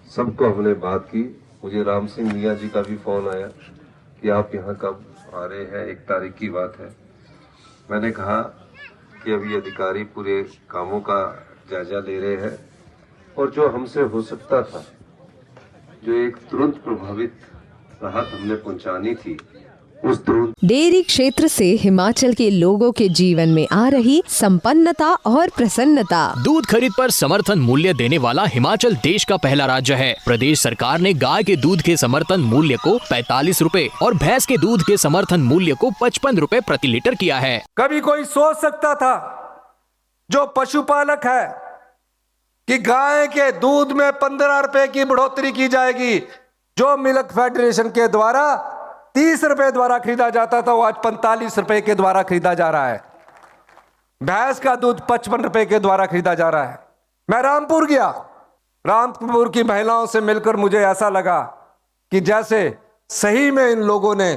सबको हमने बात की। मुझे राम सिंह मियाँ जी का भी फोन आया कि आप यहाँ कब आ रहे हैं, 1 तारीख की बात है। मैंने कहा कि अभी अधिकारी पूरे कामों का जायजा ले रहे हैं और जो हमसे हो सकता था, जो एक तुरंत प्रभावित राहत हमने पहुंचानी थी, उस तुरंत डेयरी क्षेत्र से हिमाचल के लोगों के जीवन में आ रही संपन्नता और प्रसन्नता। दूध खरीद पर समर्थन मूल्य देने वाला हिमाचल देश का पहला राज्य है। प्रदेश सरकार ने गाय के दूध के समर्थन मूल्य को 45 रुपए और भैंस के दूध के समर्थन मूल्य को 55 रुपए प्रति लीटर किया है। कभी कोई सोच सकता था, जो पशुपालक है, कि गाय के दूध में 15 रुपए की बढ़ोतरी की जाएगी। जो मिल्क फेडरेशन के द्वारा 30 रुपए द्वारा खरीदा जाता था, वो आज 45 रुपए के द्वारा खरीदा जा रहा है। भैंस का दूध 55 रुपए के द्वारा खरीदा जा रहा है। मैं रामपुर गया, रामपुर की महिलाओं से मिलकर मुझे ऐसा लगा कि जैसे सही में इन लोगों ने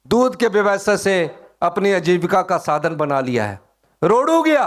दूध के व्यवसाय से अपनी आजीविका का साधन बना लिया है। रोडू गया,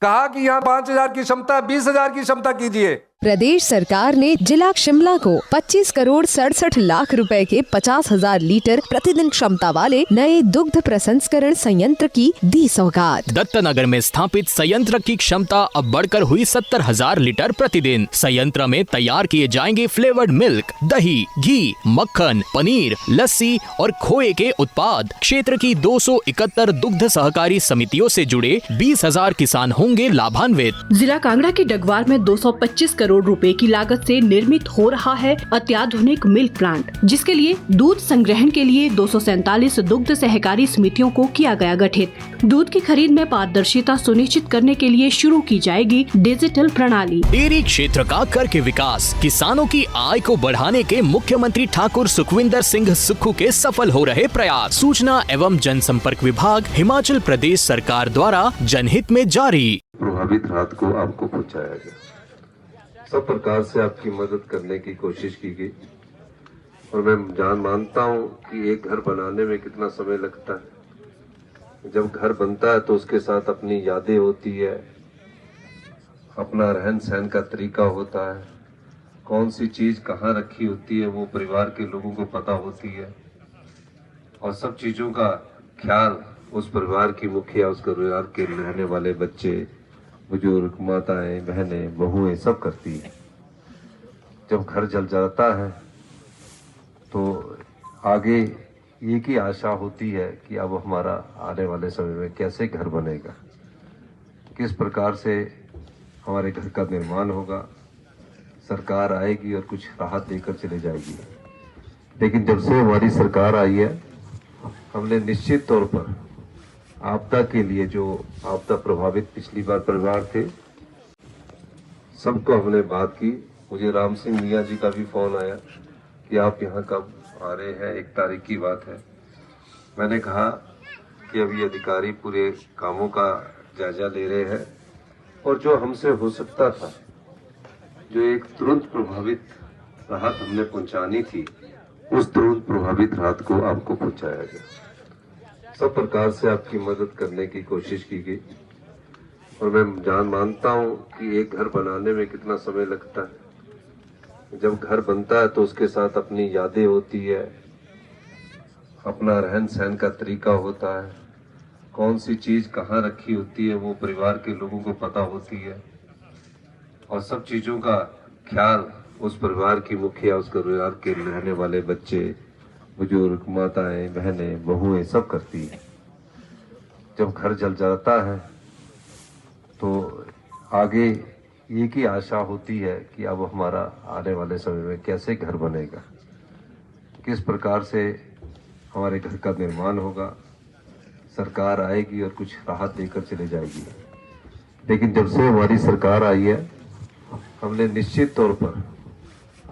कहा कि यहाँ 5,000 की क्षमता, 20,000 की क्षमता कीजिए। प्रदेश सरकार ने जिला शिमला को 25 करोड़ 67 लाख रुपए के 50,000 लीटर प्रतिदिन क्षमता वाले नए दुग्ध प्रसंस्करण संयंत्र की दी सौगात। दत्तनगर में स्थापित संयंत्र की क्षमता अब बढ़कर हुई 70,000 लीटर प्रतिदिन। संयंत्र में तैयार किए जाएंगे फ्लेवर्ड मिल्क, दही, घी, मक्खन, पनीर, लस्सी और खोए के उत्पाद। क्षेत्र की 271 दुग्ध सहकारी समितियों से जुड़े 20,000 किसान होंगे लाभान्वित। जिला कांगड़ा के डगवार में 225 करोड़ रुपए की लागत से निर्मित हो रहा है अत्याधुनिक मिल्क प्लांट, जिसके लिए दूध संग्रहण के लिए 247 दुग्ध सहकारी समितियों को किया गया गठित। दूध की खरीद में पारदर्शिता सुनिश्चित करने के लिए शुरू की जाएगी डिजिटल प्रणाली। डेयरी क्षेत्र का कर के विकास, किसानों की आय को बढ़ाने के मुख्यमंत्री ठाकुर सुखविंदर सिंह सुक्खू के सफल हो रहे प्रयास। सूचना एवं जनसंपर्क विभाग, हिमाचल प्रदेश सरकार द्वारा जनहित में जारी। प्रभावित राहत को आपको पहुंचाया गया। सब प्रकार से आपकी मदद करने की कोशिश की गई और मैं मानता हूं कि एक घर बनाने में कितना समय लगता है। जब घर बनता है तो उसके साथ अपनी यादें होती है, अपना रहन सहन का तरीका होता है, कौन सी चीज कहाँ रखी होती है वो परिवार के लोगों को पता होती है और सब चीजों का ख्याल उस परिवार की मुखिया, उस परिवार के रहने वाले बच्चे, बुजुर्ग, माताएं, बहनें, बहुएं सब करती है। जब घर जल जाता है तो आगे ये की आशा होती है कि अब हमारा आने वाले समय में कैसे घर बनेगा, किस प्रकार से हमारे घर का निर्माण होगा। सरकार आएगी और कुछ राहत देकर चले जाएगी, लेकिन जब से हमारी सरकार आई है, हमने निश्चित तौर पर आपदा के लिए, जो आपदा प्रभावित पिछली बार परिवार थे, सबको हमने बात की। मुझे राम सिंह मियाँ जी का भी फोन आया कि आप यहाँ कब आ रहे हैं, 1 तारीख की बात है। मैंने कहा कि अभी अधिकारी पूरे कामों का जायजा ले रहे हैं और जो हमसे हो सकता था, जो एक तुरंत प्रभावित राहत हमने पहुंचानी थी, उस तुरंत प्रभावित राहत को आपको पहुंचाया गया। सब प्रकार से आपकी मदद करने की कोशिश की गई और मैं मानता हूं कि एक घर बनाने में कितना समय लगता है। जब घर बनता है तो उसके साथ अपनी यादें होती है, अपना रहन सहन का तरीका होता है, कौन सी चीज कहाँ रखी होती है वो परिवार के लोगों को पता होती है और सब चीजों का ख्याल उस परिवार की मुखिया, उस परिवार के रहने वाले बच्चे, बुजुर्ग, माताएं, बहनें, बहुएं सब करती है। जब घर जल जाता है तो आगे ये की आशा होती है कि अब हमारा आने वाले समय में कैसे घर बनेगा, किस प्रकार से हमारे घर का निर्माण होगा। सरकार आएगी और कुछ राहत देकर चले जाएगी, लेकिन जब से हमारी सरकार आई है, हमने निश्चित तौर पर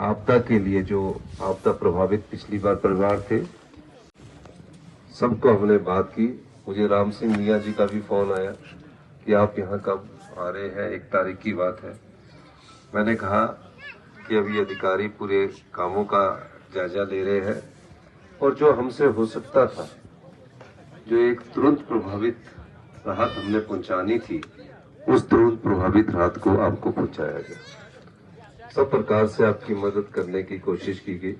आपदा के लिए, जो आपदा प्रभावित पिछली बार परिवार थे, सबको हमने बात की। मुझे राम सिंह मियाँ जी का भी फोन आया कि आप यहाँ कब आ रहे हैं, 1 तारीख की बात है। मैंने कहा कि अभी अधिकारी पूरे कामों का जायजा ले रहे हैं और जो हमसे हो सकता था, जो एक तुरंत प्रभावित राहत हमने पहुंचानी थी, उस तुरंत प्रभावित राहत को आपको पहुंचाया गया। सब प्रकार से आपकी मदद करने की कोशिश की गई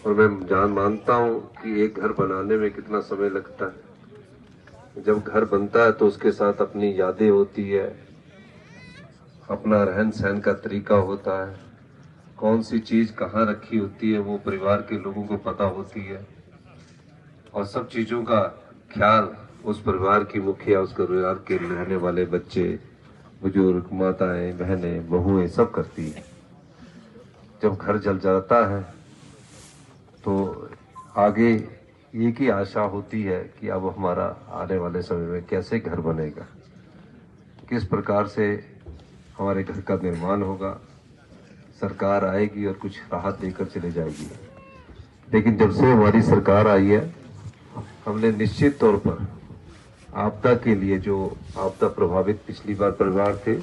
और मैं मानता हूं कि एक घर बनाने में कितना समय लगता है। जब घर बनता है तो उसके साथ अपनी यादें होती है, अपना रहन सहन का तरीका होता है, कौन सी चीज कहाँ रखी होती है वो परिवार के लोगों को पता होती है और सब चीजों का ख्याल उस परिवार की मुखिया, उस परिवार के रहने वाले बच्चे, बुजुर्ग, माताएं, बहनें, बहुएं सब करती है। जब घर जल जाता है तो आगे एक ही आशा होती है कि अब हमारा आने वाले समय में कैसे घर बनेगा, किस प्रकार से हमारे घर का निर्माण होगा। सरकार आएगी और कुछ राहत देकर चले जाएगी, लेकिन जब से हमारी सरकार आई है हमने निश्चित तौर पर आपदा के लिए, जो आपदा प्रभावित पिछली बार परिवार थे